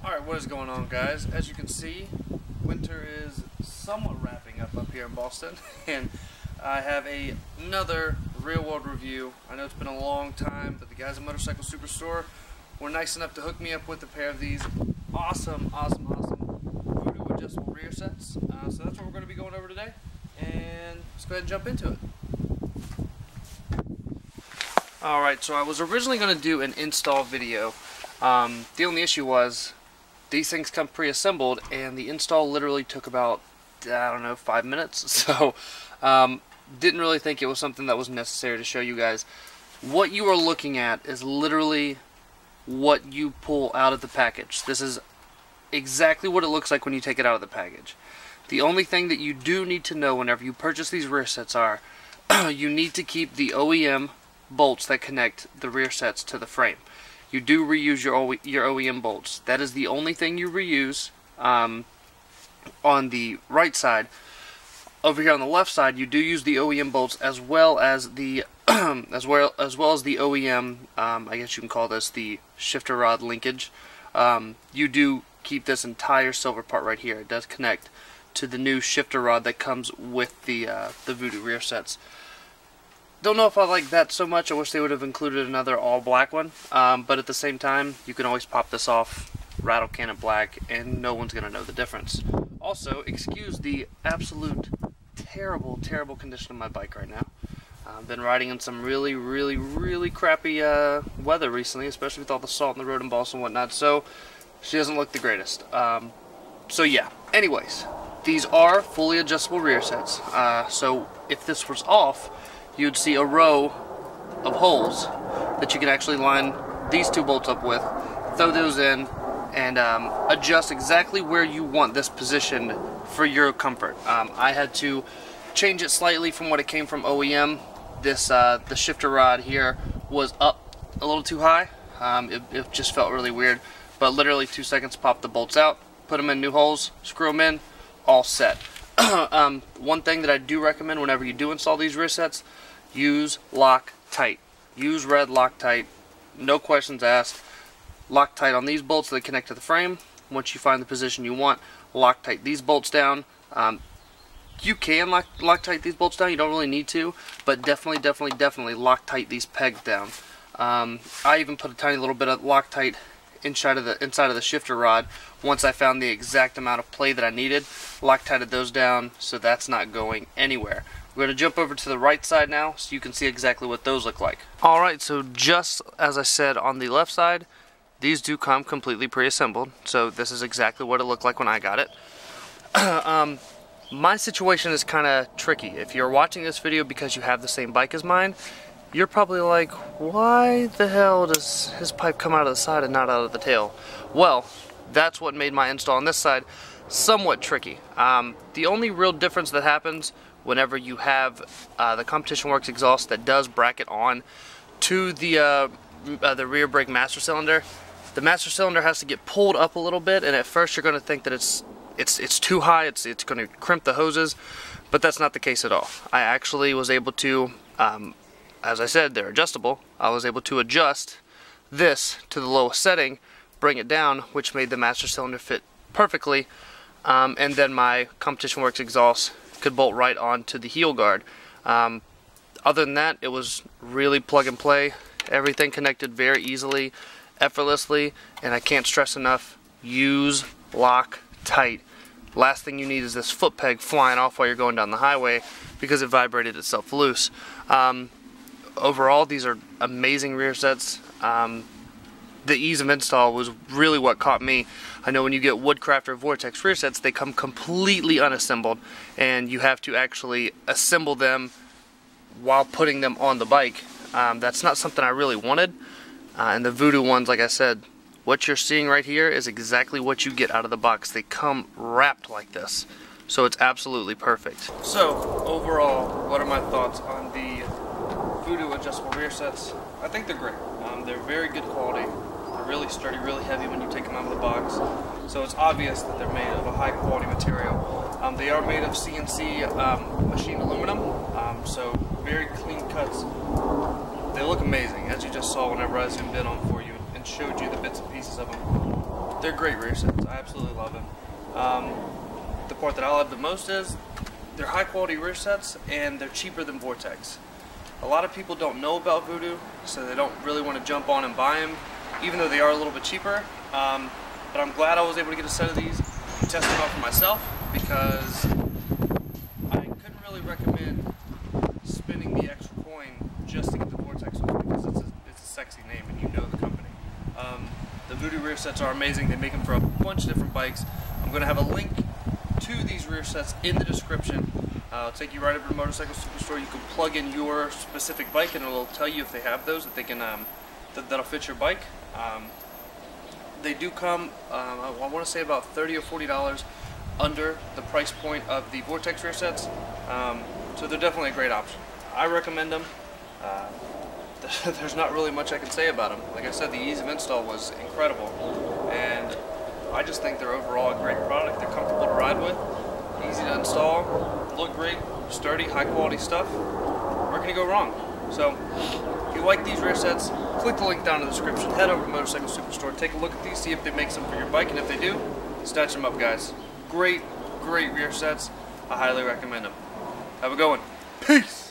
Alright, what is going on, guys? As you can see, winter is somewhat wrapping up here in Boston, and I have another real-world review. I know it's been a long time, but the guys at Motorcycle Superstore were nice enough to hook me up with a pair of these awesome Voodoo adjustable rear sets. So that's what we're going to be going over today, and let's go ahead and jump into it. Alright, so I was originally going to do an install video. The only issue was these things come pre-assembled, and the install literally took about, I don't know, 5 minutes. So didn't really think it was something that was necessary to show you guys. What you are looking at is literally what you pull out of the package. This is exactly what it looks like when you take it out of the package. The only thing that you do need to know whenever you purchase these rear sets are you need to keep the OEM bolts that connect the rear sets to the frame. You do reuse your OEM bolts. That is the only thing you reuse on the right side. Over here on the left side, you do use the OEM bolts as well as the as well as the OEM. I guess you can call this the shifter rod linkage. You do keep this entire silver part right here. It does connect to the new shifter rod that comes with the Voodoo rear sets. Don't know if I like that so much. I wish they would have included another all black one, but at the same time you can always pop this off, rattle can it black, and no one's gonna know the difference. Also, excuse the absolute terrible condition of my bike right now. I've been riding in some really crappy weather recently, especially with all the salt in the road in Boston and whatnot, so she doesn't look the greatest. So yeah, anyways, these are fully adjustable rear sets, so if this was off, you'd see a row of holes that you can actually line these two bolts up with, throw those in, and adjust exactly where you want this positioned for your comfort. I had to change it slightly from what it came from OEM. This the shifter rod here was up a little too high. It just felt really weird, but literally 2 seconds, pop the bolts out, put them in new holes, screw them in, all set. One thing that I do recommend whenever you do install these rear sets, use Loctite. Use red Loctite. No questions asked. Loctite on these bolts that connect to the frame. Once you find the position you want, Loctite these bolts down. You can Loctite these bolts down. You don't really need to, but definitely Loctite these pegs down. I even put a tiny little bit of Loctite inside of the shifter rod. Once I found the exact amount of play that I needed, Loctited those down, so that's not going anywhere. We're going to jump over to the right side now so you can see exactly what those look like. Alright, so just as I said on the left side, these do come completely pre-assembled, so this is exactly what it looked like when I got it. My situation is kind of tricky. If you're watching this video because you have the same bike as mine, you're probably like, why the hell does his pipe come out of the side and not out of the tail? Well, that's what made my install on this side somewhat tricky. The only real difference that happens whenever you have the Competition Works exhaust that does bracket on to the rear brake master cylinder, the master cylinder has to get pulled up a little bit, and at first you're going to think that it's too high, it's going to crimp the hoses, but that's not the case at all. I actually was able to, as I said, they're adjustable. I was able to adjust this to the lowest setting, bring it down, which made the master cylinder fit perfectly, and then my Competition Works exhaust could bolt right onto the heel guard. Other than that, it was really plug and play. Everything connected very easily, effortlessly, and I can't stress enough, use Loctite. Last thing you need is this foot peg flying off while you're going down the highway because it vibrated itself loose. Overall, these are amazing rear sets. The ease of install was really what caught me. I know when you get Woodcraft or Vortex rear sets, they come completely unassembled, and you have to actually assemble them while putting them on the bike. That's not something I really wanted. And the Voodoo ones, like I said, what you're seeing right here is exactly what you get out of the box. They come wrapped like this, so it's absolutely perfect. So, overall, what are my thoughts on the Voodoo adjustable rear sets? I think they're great. They're very good quality. They're really sturdy, really heavy when you take them out of the box. So it's obvious that they're made of a high quality material. They are made of CNC machined aluminum, so very clean cuts. They look amazing, as you just saw whenever I zoomed in on for you and showed you the bits and pieces of them. they're great rear sets. I absolutely love them. The part that I love the most is they're high quality rear sets and they're cheaper than Vortex. A lot of people don't know about Voodoo, so they don't really want to jump on and buy them, even though they are a little bit cheaper. But I'm glad I was able to get a set of these and test them out for myself, because I couldn't really recommend spending the extra coin just to get the Vortex ones, because it's a sexy name and you know the company. The Voodoo rear sets are amazing. They make them for a bunch of different bikes. I'm going to have a link to these rear sets in the description. I'll take you right over to Motorcycle Superstore. You can plug in your specific bike and it'll tell you if they have those that they can that'll fit your bike. They do come, I want to say about $30 or $40 under the price point of the Vortex rear sets. So they're definitely a great option. I recommend them. There's not really much I can say about them. Like I said, the ease of install was incredible, and I just think they're overall a great product. They're comfortable to ride with, easy to install, look great, sturdy, high quality stuff. Where can you go wrong? So, if you like these rear sets, click the link down in the description, head over to Motorcycle Superstore, take a look at these, see if they make some for your bike, and if they do, snatch them up, guys. Great rear sets. I highly recommend them. Have a good one. Peace!